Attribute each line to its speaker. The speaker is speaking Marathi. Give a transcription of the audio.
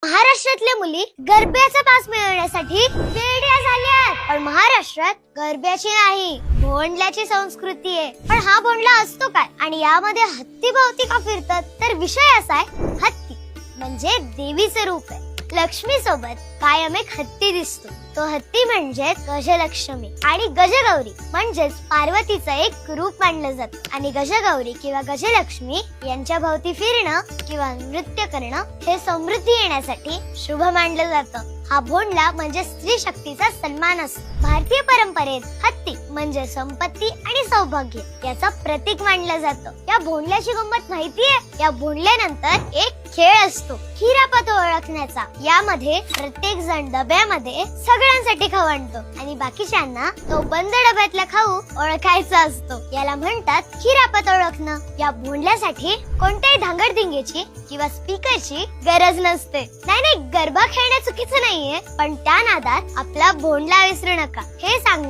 Speaker 1: महाराष्ट्रातल्या मुली गरब्याचा पास मिळवण्यासाठी वेड्या झाल्यात. पण महाराष्ट्रात गरब्याची नाही, भोंडल्याची संस्कृती आहे. पण हा भोंडला असतो काय आणि यामध्ये हत्ती भोवती का फिरतात? तर विषय असा आहे, हत्ती म्हणजे देवीचे रूप आहे. लक्ष्मी सोबत कायम एक हत्ती दिसतो. तो हत्ती म्हणजे गजलक्ष्मी आणि गजगौरी म्हणजेच पार्वतीचं एक रूप मानलं जातं. आणि गजगौरी किंवा गजलक्ष्मी यांच्या भोवती फिरणं किंवा नृत्य करणं हे समृद्धी येण्यासाठी शुभ मानलं जातं. हा भोंडला म्हणजे स्त्री शक्तीचा सन्मान असतो. भारतीय परंपरेत हत्ती म्हणजे संपत्ती आणि सौभाग्य याचा प्रतीक मानलं जातं. या भोंडल्याची गंमत माहितीये? या भोंडल्यानंतर एक खेळ असतो खिरापत ओळखण्याचा. यामध्ये प्रत्येक जण डब्यामध्ये सगळ्यांसाठी खाऊ आणतो आणि बाकीच्यांना तो बंद डब्यातला खाऊ ओळखायचा असतो. याला म्हणतात खिरापत ओळखणं. या भोंडल्यासाठी कोणत्याही धांगडधिंगेची किंवा स्पीकरची गरज नसते. नाही, गरबा खेळणं चुकीचं नाहीये, पण त्या नादात आपला भोंडला विसरू नका हे सांगण्यात